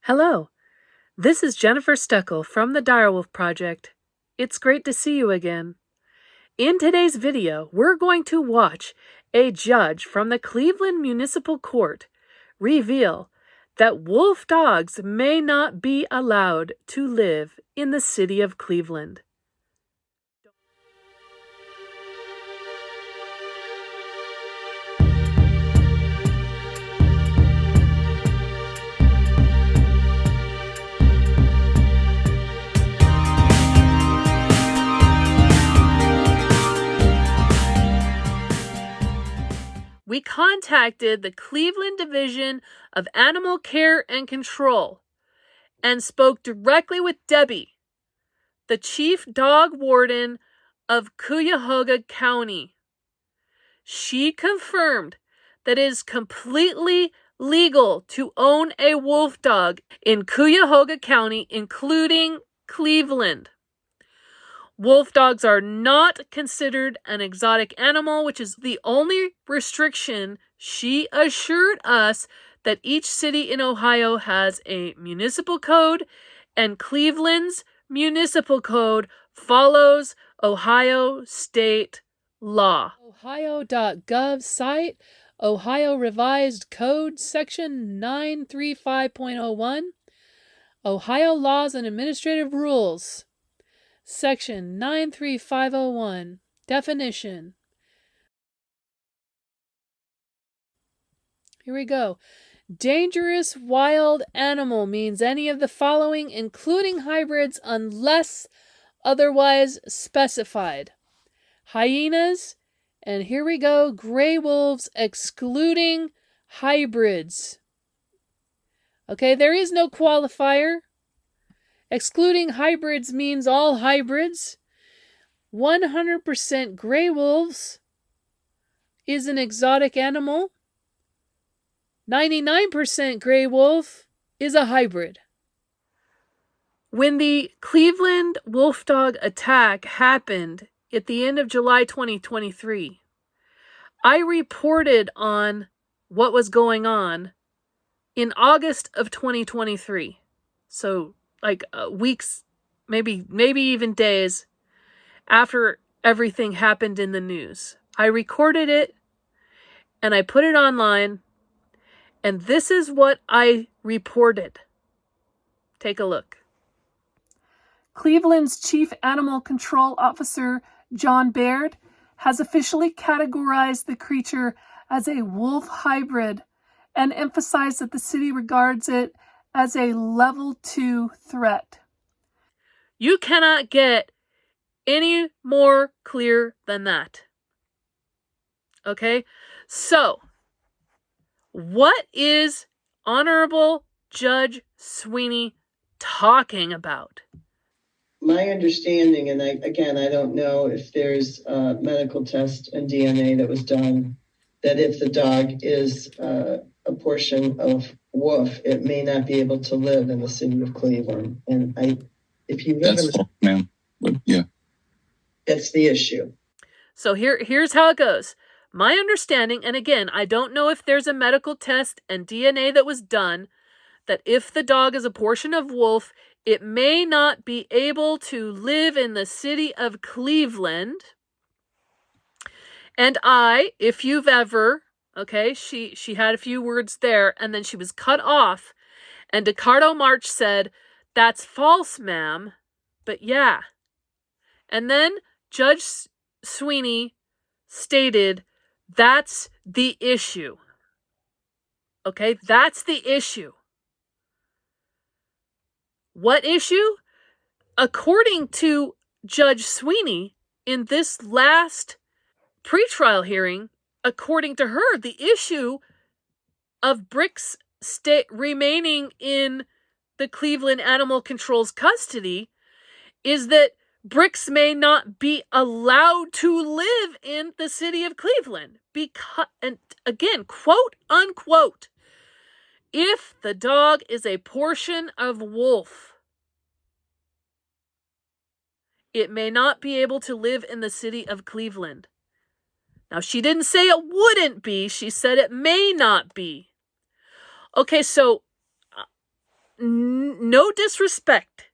Hello, this is Jennifer Steckel from the Direwolf Project. It's great to see you again. In today's video, we're going to watch a judge from the Cleveland Municipal Court reveal that wolf dogs may not be allowed to live in the city of Cleveland. We contacted the Cleveland Division of Animal Care and Control and spoke directly with Debbie, the chief dog warden of Cuyahoga County. She confirmed that it is completely legal to own a wolf dog in Cuyahoga County, including Cleveland. Wolf dogs are not considered an exotic animal, which is the only restriction. She assured us that each city in Ohio has a municipal code, and Cleveland's municipal code follows Ohio state law. Ohio.gov site, Ohio Revised Code, section 935.01, Ohio Laws and Administrative Rules. Section 93501. Definition. Here we go. Dangerous wild animal means any of the following, including hybrids, unless otherwise specified. Hyenas, and here we go, gray wolves, excluding hybrids. Okay, there is no qualifier. Excluding hybrids means all hybrids. 100% gray wolves is an exotic animal. 99% gray wolf is a hybrid. When the Cleveland wolf dog attack happened at the end of July 2023, I reported on what was going on in August of 2023. So weeks, maybe even days after everything happened in the news. I recorded it and I put it online, and this is what I reported. Take a look. Cleveland's Chief Animal Control Officer, John Baird, has officially categorized the creature as a wolf hybrid and emphasized that the city regards it as a level 2 threat. You cannot get any more clear than that. Okay? So, what is Honorable Judge Sweeney talking about? My understanding, and I don't know if there's a medical test and DNA that was done, that if the dog is a portion of wolf, it may not be able to live in the city of Cleveland. And if you live ma'am. Yeah. That's the issue. So here's how it goes. My understanding, and again, I don't know if there's a medical test and DNA that was done, that if the dog is a portion of wolf, it may not be able to live in the city of Cleveland. And if you've ever, okay, she had a few words there, and then she was cut off, and DeCardo March said, "That's false, ma'am," but yeah. And then Judge Sweeney stated, that's the issue. Okay, that's the issue. What issue? According to Judge Sweeney, in this last pretrial hearing, according to her, the issue of Briccs remaining in the Cleveland Animal Control's custody is that Briccs may not be allowed to live in the city of Cleveland because, and again, quote unquote, if the dog is a portion of wolf, it may not be able to live in the city of Cleveland. Now, she didn't say it wouldn't be. She said it may not be. Okay, so no disrespect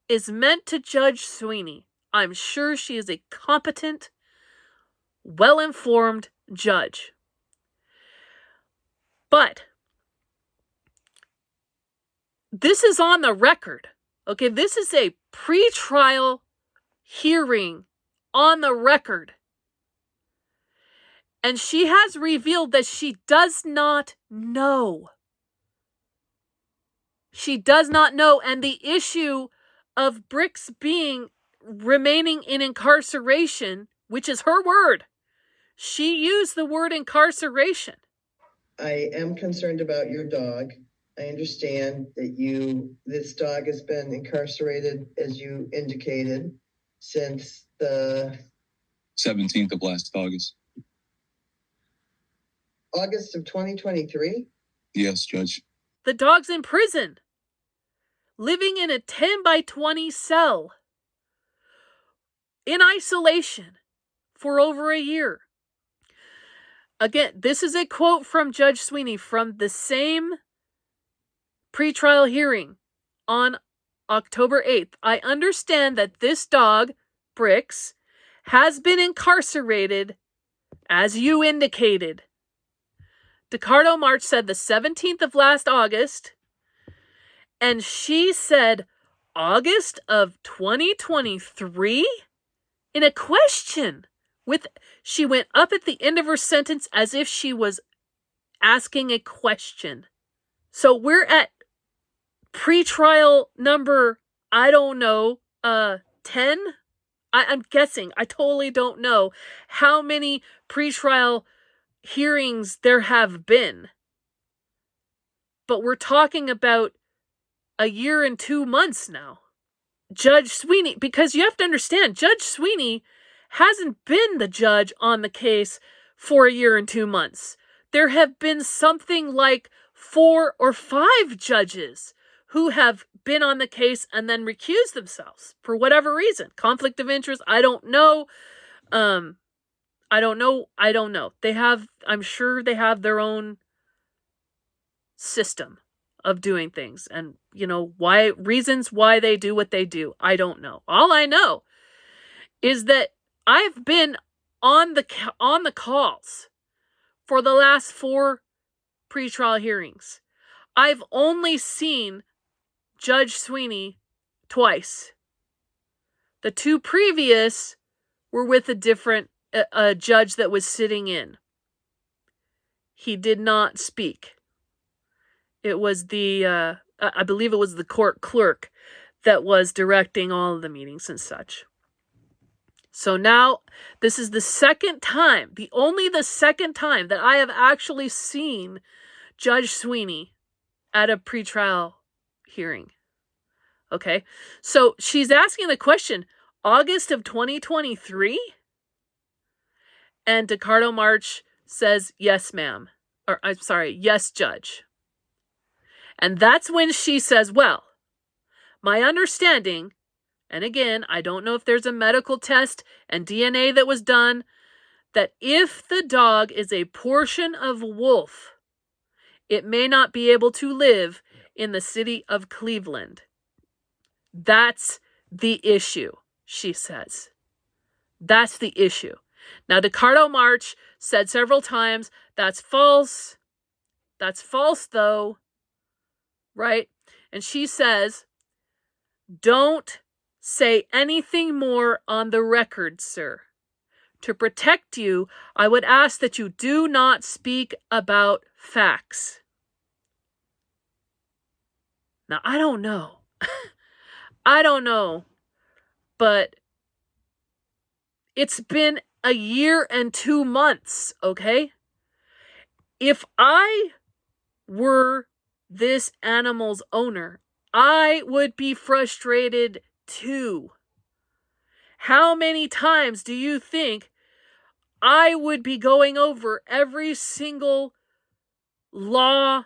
is meant to Judge Sweeney. I'm sure she is a competent, well-informed judge. But this is on the record. Okay, this is a pretrial hearing on the record. And she has revealed that she does not know. She does not know. And the issue of Briccs remaining in incarceration, which is her word. She used the word incarceration. I am concerned about your dog. I understand that this dog has been incarcerated, as you indicated, since the 17th of last August. August of 2023? Yes, Judge. The dog's in prison, living in a 10 by 20 cell, in isolation for over a year. Again, this is a quote from Judge Sweeney from the same pretrial hearing on October 8th. I understand that this dog, Briccs, has been incarcerated, as you indicated. DeCardo March said the 17th of last August, and she said August of 2023 in a question. She went up at the end of her sentence as if she was asking a question. So we're at pretrial number, I don't know, 10? I'm guessing. I totally don't know how many pretrial hearings there have been. But we're talking about a year and 2 months now. Judge Sweeney, because you have to understand, Judge Sweeney hasn't been the judge on the case for a year and 2 months. There have been something like 4 or 5 judges who have been on the case and then recused themselves for whatever reason. Conflict of interest, I don't know. I don't know. I'm sure they have their own system of doing things, and reasons why they do what they do. I don't know. All I know is that I've been on the calls for the last 4 pretrial hearings. I've only seen Judge Sweeney twice. The 2 previous were with a different judge that was sitting in. He did not speak. It was I believe it was the court clerk that was directing all of the meetings and such. So now, this is the second time, only the second time that I have actually seen Judge Sweeney at a pretrial hearing. Okay, so she's asking the question, August of 2023? And DeCardo March says, yes, ma'am. Or, I'm sorry, yes, judge. And that's when she says, well, my understanding, and again, I don't know if there's a medical test and DNA that was done, that if the dog is a portion of wolf, it may not be able to live in the city of Cleveland. That's the issue, she says. That's the issue. Now, DeCardo March said several times, that's false. That's false, though. Right? And she says, don't say anything more on the record, sir. To protect you, I would ask that you do not speak about facts. Now, I don't know. I don't know. But it's been a year and 2 months, okay? If I were this animal's owner, I would be frustrated too. How many times do you think I would be going over every single law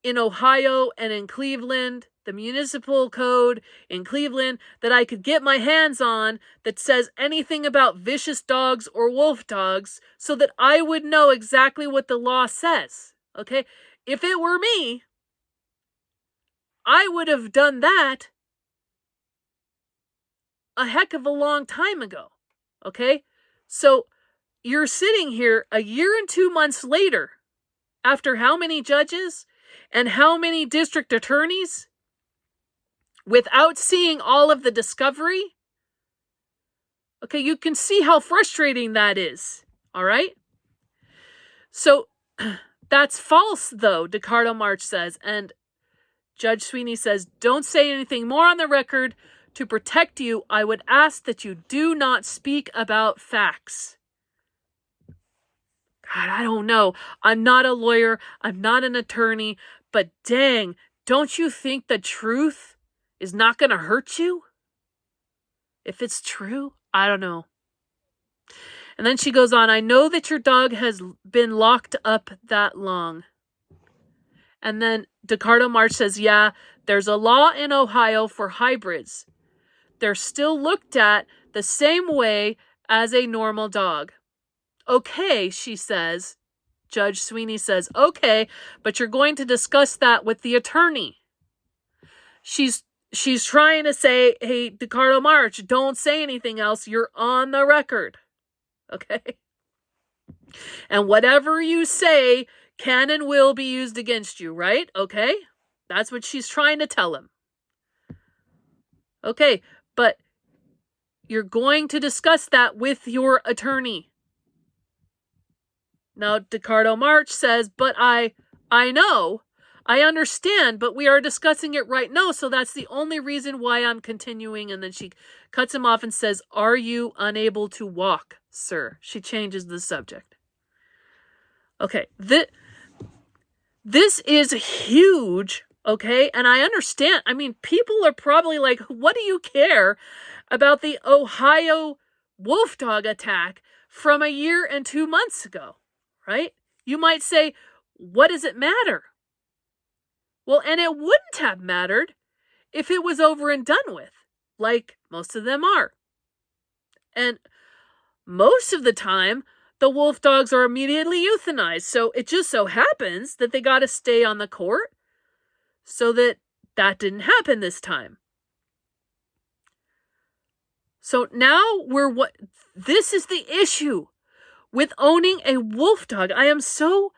in Ohio and in Cleveland, the municipal code in Cleveland, that I could get my hands on that says anything about vicious dogs or wolf dogs, so that I would know exactly what the law says? Okay? If it were me, I would have done that a heck of a long time ago. Okay? So you're sitting here a year and 2 months later, after how many judges and how many district attorneys, without seeing all of the discovery? Okay, you can see how frustrating that is. All right? So that's false, though, DeCardo March says. And Judge Sweeney says, don't say anything more on the record. To protect you, I would ask that you do not speak about facts. God, I don't know. I'm not a lawyer. I'm not an attorney. But dang, don't you think the truth is not going to hurt you? If it's true, I don't know. And then she goes on, I know that your dog has been locked up that long. And then DeCardo March says, yeah, there's a law in Ohio for hybrids. They're still looked at the same way as a normal dog. Okay, she says. Judge Sweeney says, okay, but you're going to discuss that with the attorney. She's trying to say, hey, DeCardo March, don't say anything else. You're on the record. Okay? And whatever you say can and will be used against you, right? Okay? That's what she's trying to tell him. Okay, but you're going to discuss that with your attorney. Now, DeCardo March says, but I know, I understand, but we are discussing it right now, so that's the only reason why I'm continuing. And then she cuts him off and says, are you unable to walk, sir? She changes the subject. Okay, this is huge, okay? And I understand. I mean, people are probably like, what do you care about the Ohio wolf dog attack from a year and 2 months ago, right? You might say, what does it matter? Well, and it wouldn't have mattered if it was over and done with, like most of them are. And most of the time, the wolf dogs are immediately euthanized. So it just so happens that they got to stay on the court so that didn't happen this time. So now this is the issue with owning a wolf dog. I am so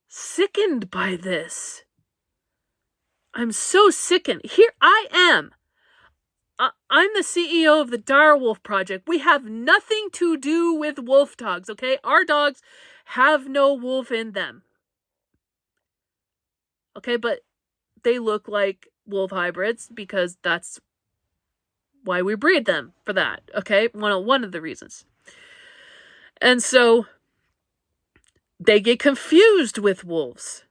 sickened by this. I'm so sickened. Here I am. I'm the CEO of the Direwolf Project. We have nothing to do with wolf dogs, okay? Our dogs have no wolf in them. Okay, but they look like wolf hybrids because that's why we breed them, for that, okay? One of the reasons. And so they get confused with wolves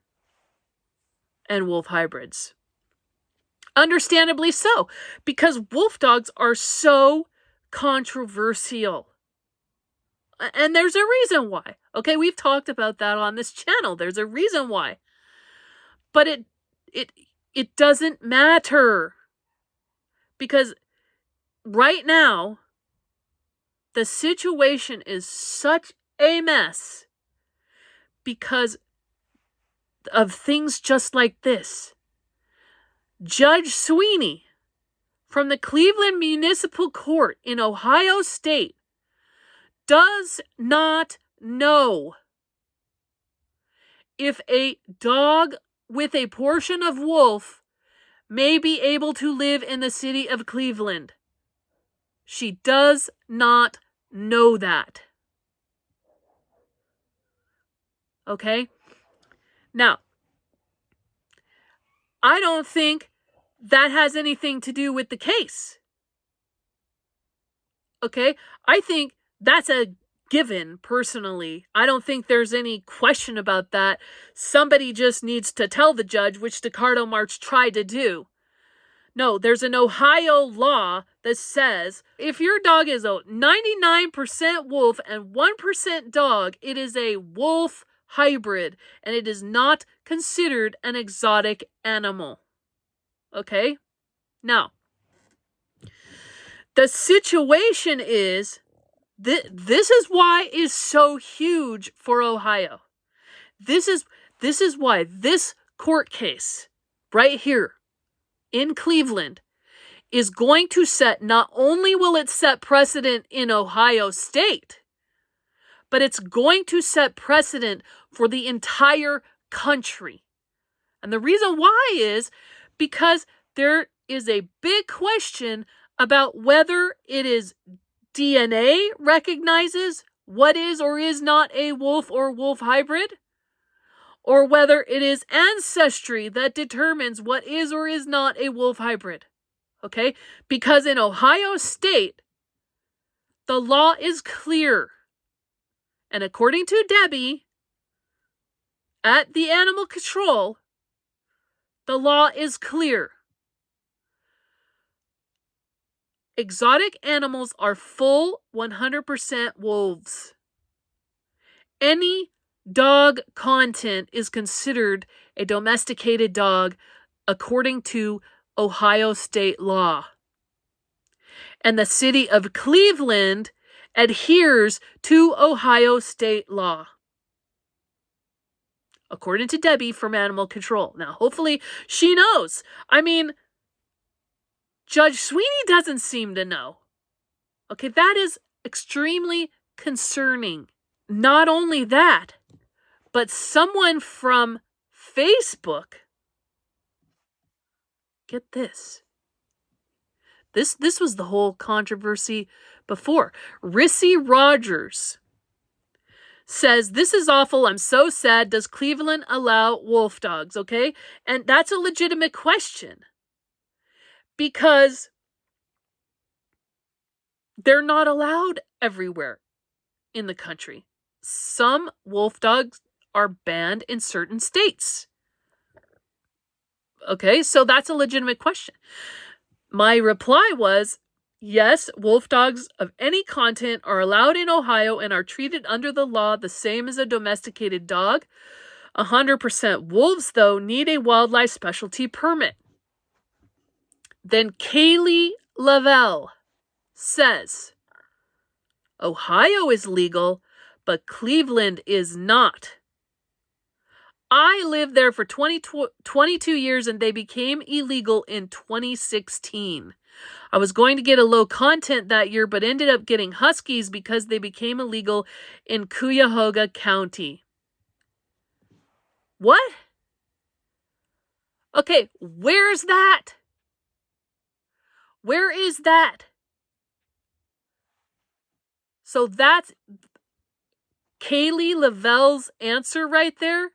and wolf hybrids. Understandably so, because wolf dogs are so controversial. And there's a reason why. Okay, we've talked about that on this channel. There's a reason why. But it doesn't matter. Because right now, the situation is such a mess because of things just like this. Judge Sweeney from the Cleveland Municipal Court in Ohio State does not know if a dog with a portion of wolf may be able to live in the city of Cleveland. She does not know that. Okay? Now, I don't think that has anything to do with the case. Okay? I think that's a given, personally. I don't think there's any question about that. Somebody just needs to tell the judge, which DeCardo March tried to do. No, there's an Ohio law that says if your dog is a 99% wolf and 1% dog, it is a wolf hybrid, and it is not considered an exotic animal. Okay? Now, the situation is, this is why it's so huge for Ohio. This is why this court case right here in Cleveland is going to set, not only will it set precedent in Ohio State, but it's going to set precedent for the entire country. And the reason why is because there is a big question about whether it is DNA recognizes what is or is not a wolf or wolf hybrid, or whether it is ancestry that determines what is or is not a wolf hybrid. Okay? Because in Ohio State, the law is clear. And according to Debbie, at the animal control, the law is clear. Exotic animals are full 100% wolves. Any dog content is considered a domesticated dog according to Ohio state law. And the city of Cleveland adheres to Ohio state law, according to Debbie from Animal Control. Now, hopefully she knows. I mean, Judge Sweeney doesn't seem to know. Okay, that is extremely concerning. Not only that, but someone from Facebook, get this. This was the whole controversy before. Rissy Rogers says, "This is awful. I'm so sad. Does Cleveland allow wolf dogs?" Okay? And that's a legitimate question, because they're not allowed everywhere in the country. Some wolf dogs are banned in certain states. Okay, so that's a legitimate question. My reply was, yes, wolf dogs of any content are allowed in Ohio and are treated under the law the same as a domesticated dog. 100% wolves, though, need a wildlife specialty permit. Then Kaylee Lavelle says, Ohio is legal, but Cleveland is not. I lived there for 22 years and they became illegal in 2016. I was going to get a low content that year, but ended up getting huskies because they became illegal in Cuyahoga County. What? Okay, where's that? Where is that? So that's Kaylee Lavelle's answer right there.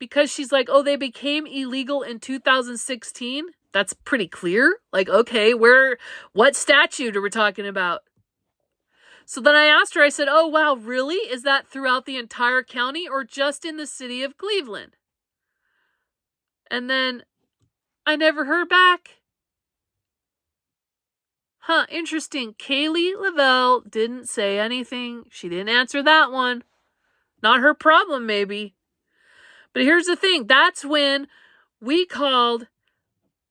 Because she's like, oh, they became illegal in 2016. That's pretty clear. Like, okay, what statute are we talking about? So then I asked her, I said, oh, wow, really? Is that throughout the entire county or just in the city of Cleveland? And then I never heard back. Huh, interesting. Kaylee Lavelle didn't say anything. She didn't answer that one. Not her problem, maybe. But here's the thing. That's when we called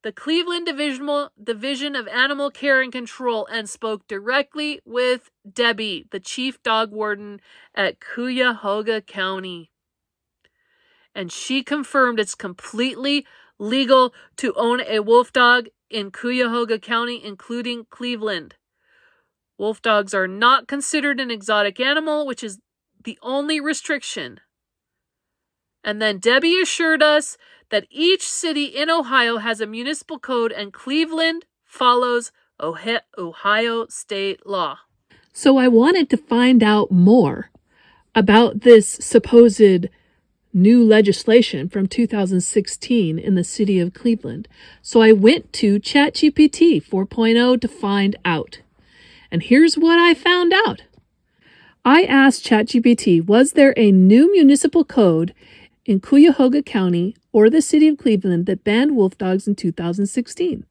the Cleveland Division of Animal Care and Control and spoke directly with Debbie, the chief dog warden at Cuyahoga County. And she confirmed it's completely legal to own a wolf dog in Cuyahoga County, including Cleveland. Wolf dogs are not considered an exotic animal, which is the only restriction. And then Debbie assured us that each city in Ohio has a municipal code and Cleveland follows Ohio state law. So I wanted to find out more about this supposed new legislation from 2016 in the city of Cleveland. So I went to ChatGPT 4.0 to find out. And here's what I found out. I asked ChatGPT, was there a new municipal code in Cuyahoga County or the city of Cleveland that banned wolf dogs in 2016?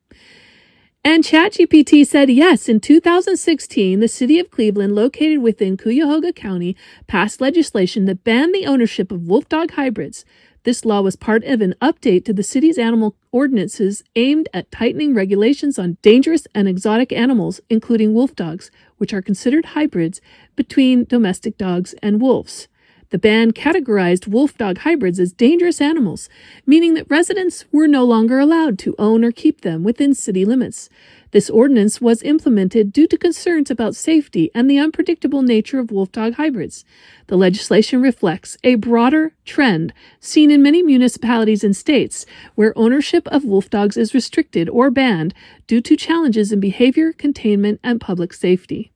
And ChatGPT said yes. In 2016, the city of Cleveland, located within Cuyahoga County, passed legislation that banned the ownership of wolf dog hybrids. This law was part of an update to the city's animal ordinances aimed at tightening regulations on dangerous and exotic animals, including wolf dogs, which are considered hybrids between domestic dogs and wolves. The ban categorized wolf-dog hybrids as dangerous animals, meaning that residents were no longer allowed to own or keep them within city limits. This ordinance was implemented due to concerns about safety and the unpredictable nature of wolf-dog hybrids. The legislation reflects a broader trend seen in many municipalities and states where ownership of wolf dogs is restricted or banned due to challenges in behavior, containment, and public safety.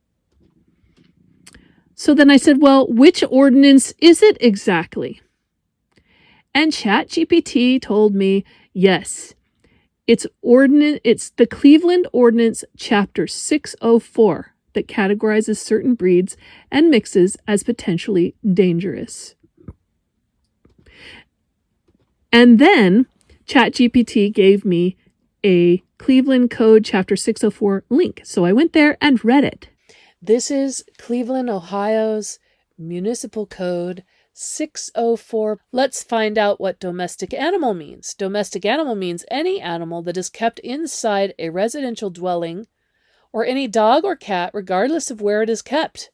So then I said, well, which ordinance is it exactly? And ChatGPT told me, yes, it's the Cleveland Ordinance Chapter 604 that categorizes certain breeds and mixes as potentially dangerous. And then ChatGPT gave me a Cleveland Code Chapter 604 link. So I went there and read it. This is Cleveland, Ohio's Municipal Code 604. Let's find out what domestic animal means. Domestic animal means any animal that is kept inside a residential dwelling or any dog or cat, regardless of where it is kept.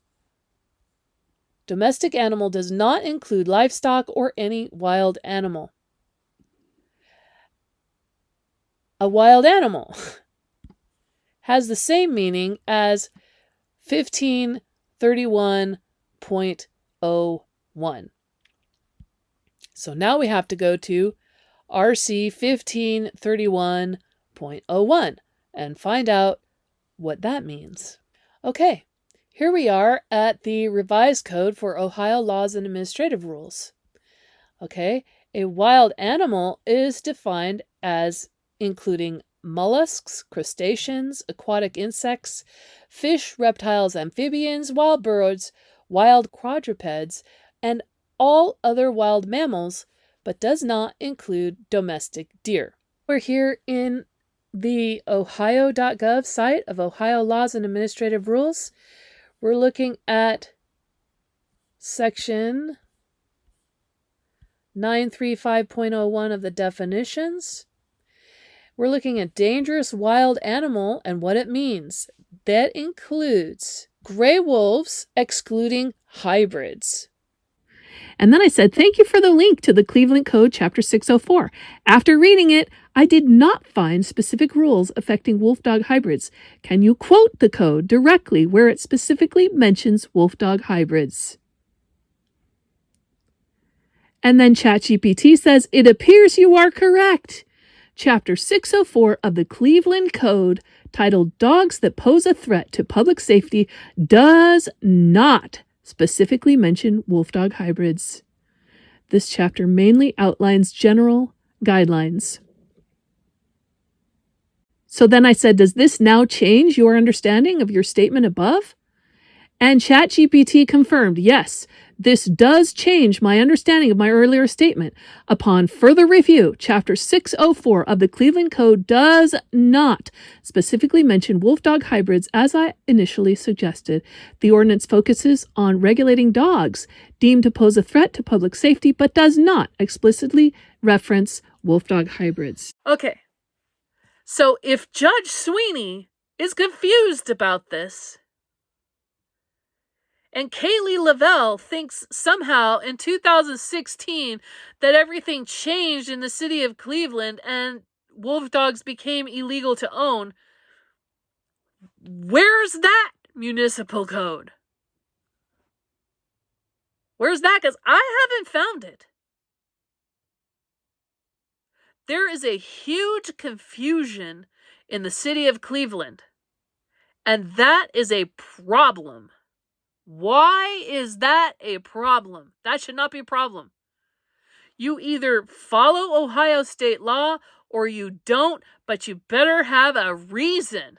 Domestic animal does not include livestock or any wild animal. A wild animal has the same meaning as 1531.01. So now we have to go to RC 1531.01 and find out what that means. Okay, here we are at the revised code for Ohio laws and administrative rules. Okay, a wild animal is defined as including mollusks, crustaceans, aquatic insects, fish, reptiles, amphibians, wild birds, wild quadrupeds, and all other wild mammals, but does not include domestic deer. We're here in the ohio.gov site of Ohio Laws and Administrative Rules. We're looking at section 935.01 of the definitions. We're looking at dangerous wild animal and what it means. That includes gray wolves, excluding hybrids. And then I said, thank you for the link to the Cleveland Code Chapter 604. After reading it, I did not find specific rules affecting wolf-dog hybrids. Can you quote the code directly where it specifically mentions wolf-dog hybrids? And then ChatGPT says, it appears you are correct. Chapter 604 of the Cleveland Code, titled Dogs That Pose a Threat to Public Safety, does not specifically mention wolf-dog hybrids. This chapter mainly outlines general guidelines. So then I said, does this now change your understanding of your statement above? And ChatGPT confirmed, yes, this does change my understanding of my earlier statement. Upon further review, Chapter 604 of the Cleveland Code does not specifically mention wolf-dog hybrids as I initially suggested. The ordinance focuses on regulating dogs deemed to pose a threat to public safety, but does not explicitly reference wolf-dog hybrids. Okay, so if Judge Sweeney is confused about this, and Kaylee Lavelle thinks somehow in 2016 that everything changed in the city of Cleveland and wolf dogs became illegal to own, where's that municipal code? Where's that? Because I haven't found it. There is a huge confusion in the city of Cleveland, and that is a problem. Why is that a problem? That should not be a problem. You either follow Ohio state law or you don't, but you better have a reason.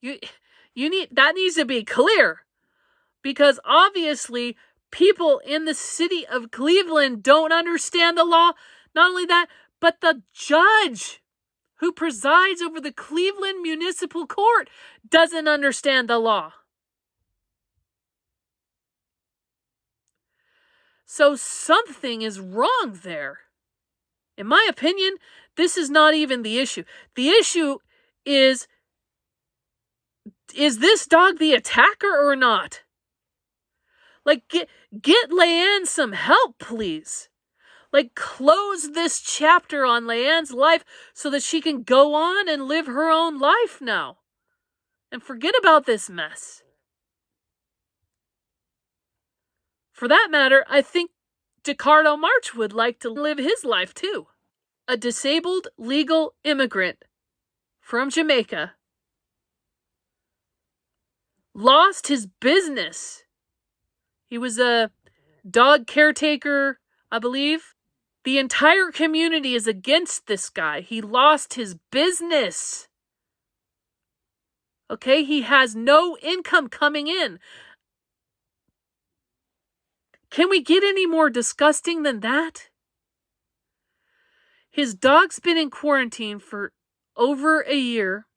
That needs to be clear, because obviously people in the city of Cleveland don't understand the law. Not only that, but the judge who presides over the Cleveland Municipal Court doesn't understand the law. So something is wrong there. In my opinion, this is not even the issue. The issue is this dog the attacker or not? Like, get Leanne some help, please. Like, close this chapter on Leanne's life so that she can go on and live her own life now. And forget about this mess. For that matter, I think DeCardo March would like to live his life too. A disabled legal immigrant from Jamaica lost his business. He was a dog caretaker, I believe. The entire community is against this guy. He lost his business. Okay, he has no income coming in. Can we get any more disgusting than that? His dog's been in quarantine for over a year.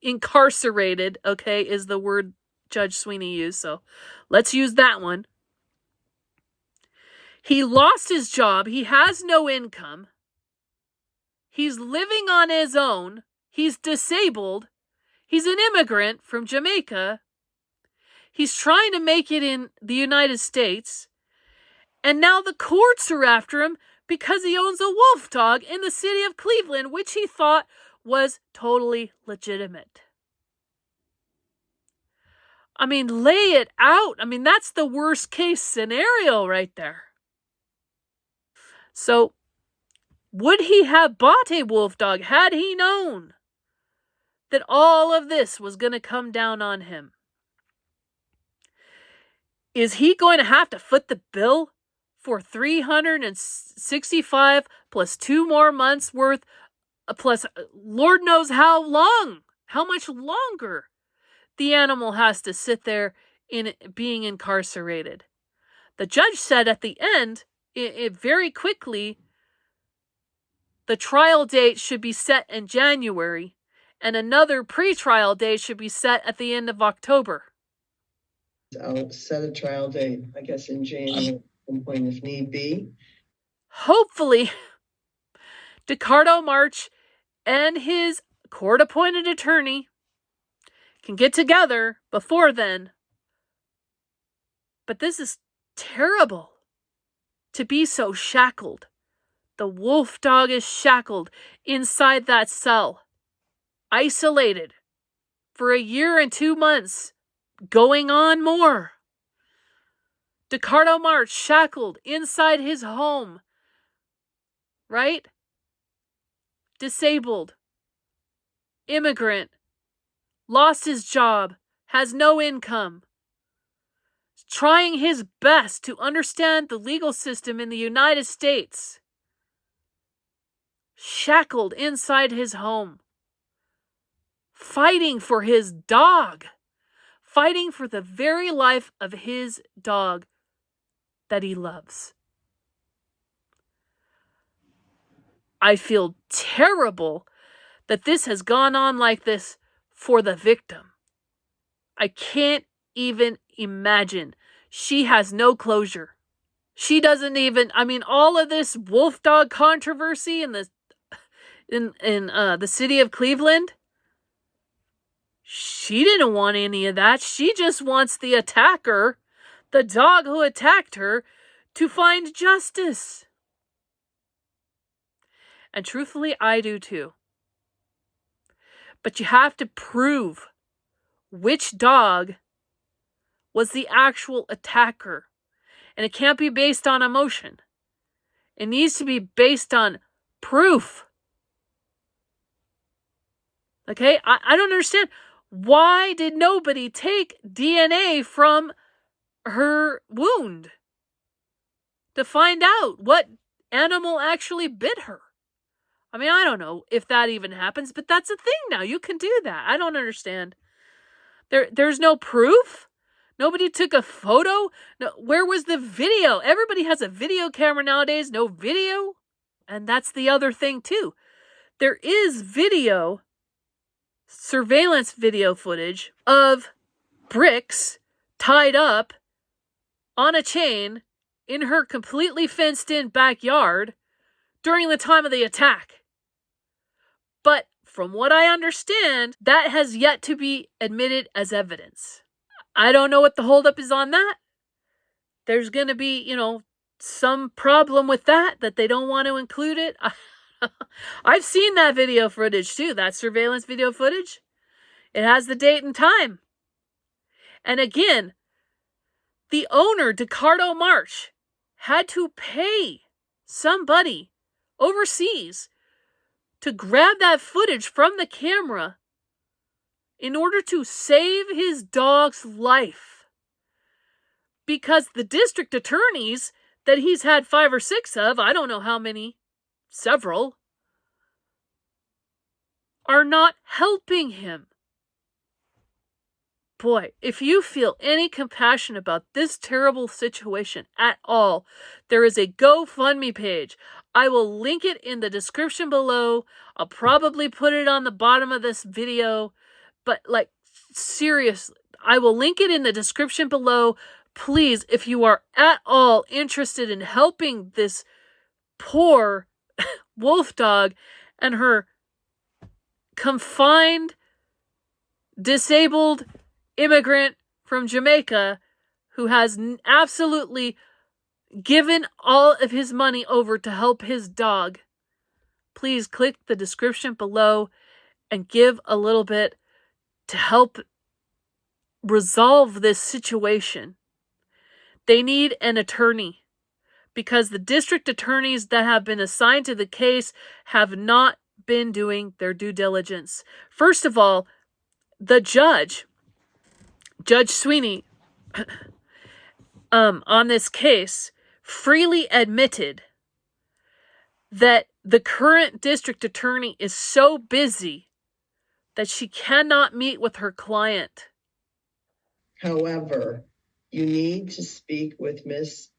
Incarcerated, okay, is the word Judge Sweeney used, so let's use that one. He lost his job. He has no income. He's living on his own. He's disabled. He's an immigrant from Jamaica. He's trying to make it in the United States. And now the courts are after him because he owns a wolf dog in the city of Cleveland, which he thought was totally legitimate. I mean, lay it out. I mean, that's the worst case scenario right there. So, would he have bought a wolf dog had he known that all of this was going to come down on him? Is he going to have to foot the bill for $365 plus 2 more months worth, plus Lord knows how long, how much longer the animal has to sit there in being incarcerated? The judge said at the end, it very quickly, the trial date should be set in January, and another pre-trial date should be set at the end of October. I'll set a trial date, I guess, in January at some point if need be. Hopefully, DeCardo March and his court-appointed attorney can get together before then. But this is terrible to be so shackled. The wolf dog is shackled inside that cell, isolated for 1 year and 2 months, going on more. DeCardo March shackled inside his home, right? Disabled, immigrant, lost his job, has no income, trying his best to understand the legal system in the United States, shackled inside his home, fighting for his dog, fighting for the very life of his dog that he loves. I feel terrible that this has gone on like this for the victim. I can't even imagine. She has no closure. She doesn't even, I mean, all of this wolf dog controversy in the city of Cleveland, she didn't want any of that. She just wants the attacker, the dog who attacked her, to find justice. And truthfully, I do too. But you have to prove which dog was the actual attacker. And it can't be based on emotion. It needs to be based on proof. Okay? I don't understand. Why did nobody take DNA from her wound to find out what animal actually bit her? I mean, I don't know if that even happens, but that's a thing now. You can do that. I don't understand. There's no proof. Nobody took a photo. No, where was the video? Everybody has a video camera nowadays. No video. And that's the other thing too. There is video, surveillance video footage of Briccs tied up on a chain in her completely fenced-in backyard during the time of the attack. But from what I understand, that has yet to be admitted as evidence. I don't know what the holdup is on that. There's going to be, some problem with that they don't want to include it. I've seen that video footage too, that surveillance video footage. It has the date and time. And again, the owner, DeCardo March, had to pay somebody overseas to grab that footage from the camera in order to save his dog's life. Because the district attorneys that he's had 5 or 6 of, I don't know how many, several, are not helping him. Boy, if you feel any compassion about this terrible situation at all, there is a GoFundMe page. I will link it in the description below. I'll probably put it on the bottom of this video. But seriously, I will link it in the description below. Please, if you are at all interested in helping this poor wolf dog and her confined, disabled immigrant from Jamaica who has absolutely given all of his money over to help his dog, please click the description below and give a little bit to help resolve this situation. They need an attorney because the district attorneys that have been assigned to the case have not been doing their due diligence. First of all, the Judge Sweeney, on this case, freely admitted that the current district attorney is so busy that she cannot meet with her client. However, you need to speak with Miss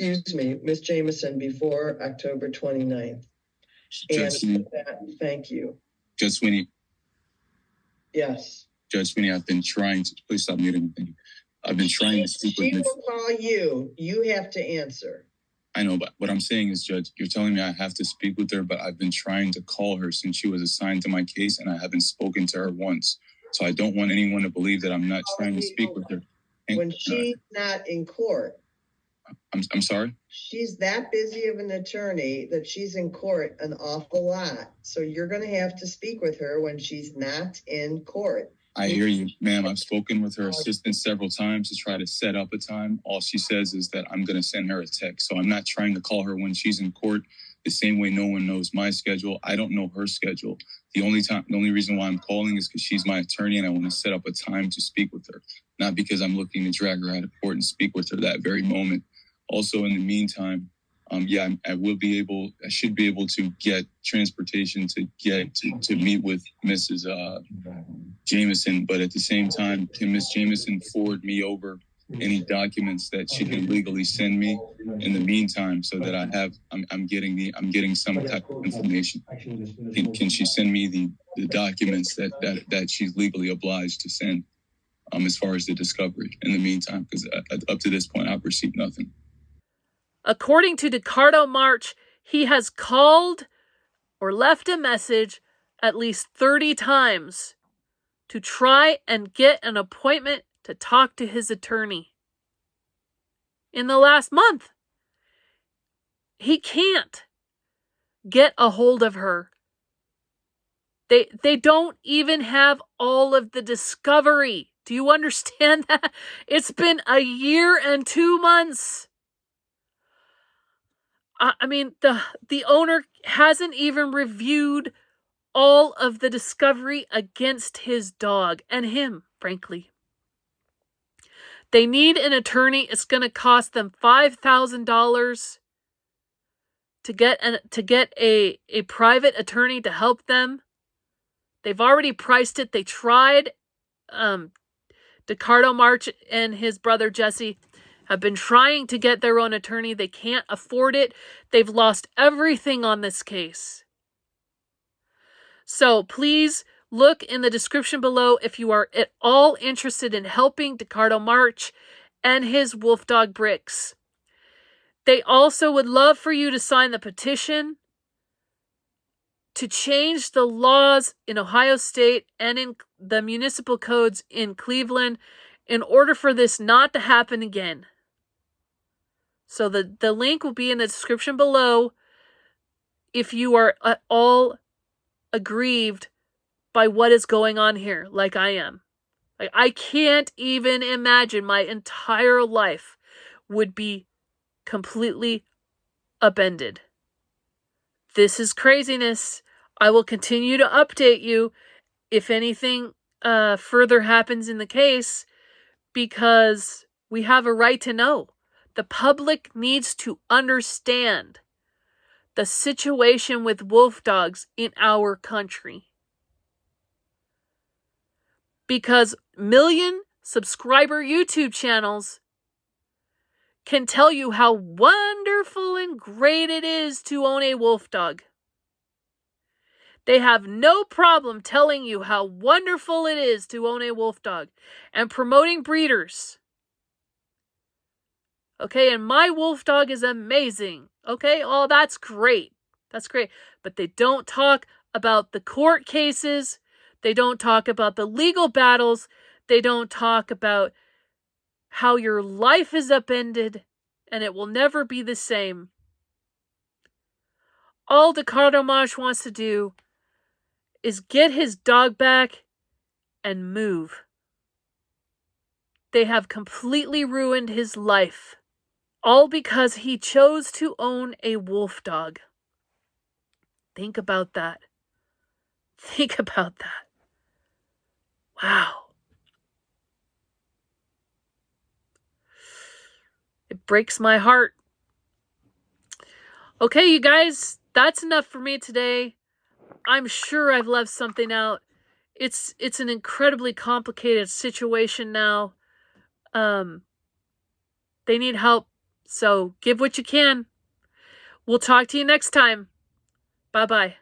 Jameson before October 29th. Thank you. Judge Sweeney. Yes. Judge Sweeney, I've been trying to, please stop muting me. I've been trying to speak with She will call you. You have to answer. I know, but what I'm saying is, Judge, you're telling me I have to speak with her, but I've been trying to call her since she was assigned to my case, and I haven't spoken to her once. So I don't want anyone to believe that I'm not trying to speak with her. When she's not in court. I'm sorry? She's that busy of an attorney that she's in court an awful lot. So you're going to have to speak with her when she's not in court. I hear you, ma'am. I've spoken with her assistant several times to try to set up a time. All she says is that I'm going to send her a text. So I'm not trying to call her when she's in court the same way no one knows my schedule. I don't know her schedule. The only reason why I'm calling is because she's my attorney and I want to set up a time to speak with her, not because I'm looking to drag her out of court and speak with her that very moment. Also, in the meantime, I should be able to get transportation to meet with Mrs. Jameson, but at the same time, can Ms. Jameson forward me over any documents that she can legally send me in the meantime so that I'm getting some type of information? Can she send me the documents that she's legally obliged to send as far as the discovery in the meantime? Because up to this point, I've received nothing. According to DeCardo March, he has called or left a message at least 30 times to try and get an appointment to talk to his attorney. In the last month, he can't get a hold of her. They don't even have all of the discovery. Do you understand that? It's been a year and 2 months. I mean, the owner hasn't even reviewed all of the discovery against his dog and him, frankly. They need an attorney. It's going to cost them $5,000 to get a private attorney to help them. They've already priced it. They tried. DeCardo March and his brother Jesse have been trying to get their own attorney. They can't afford it. They've lost everything on this case. So please look in the description below if you are at all interested in helping DeCardo March and his wolf dog Briccs. They also would love for you to sign the petition to change the laws in Ohio State and in the municipal codes in Cleveland in order for this not to happen again. So the link will be in the description below if you are at all aggrieved by what is going on here, like I am. Like, I can't even imagine my entire life would be completely upended. This is craziness. I will continue to update you if anything further happens in the case, because we have a right to know. The public needs to understand the situation with wolf dogs in our country. Because million subscriber YouTube channels can tell you how wonderful and great it is to own a wolf dog. They have no problem telling you how wonderful it is to own a wolf dog and promoting breeders. Okay, and my wolf dog is amazing. Okay, oh, that's great. That's great. But they don't talk about the court cases. They don't talk about the legal battles. They don't talk about how your life is upended and it will never be the same. All DeCardo March wants to do is get his dog back and move. They have completely ruined his life. All because he chose to own a wolf dog. Think about that. Think about that. Wow. It breaks my heart. Okay, you guys, that's enough for me today. I'm sure I've left something out. It's an incredibly complicated situation now. They need help, so give what you can. We'll talk to you next time. Bye-bye.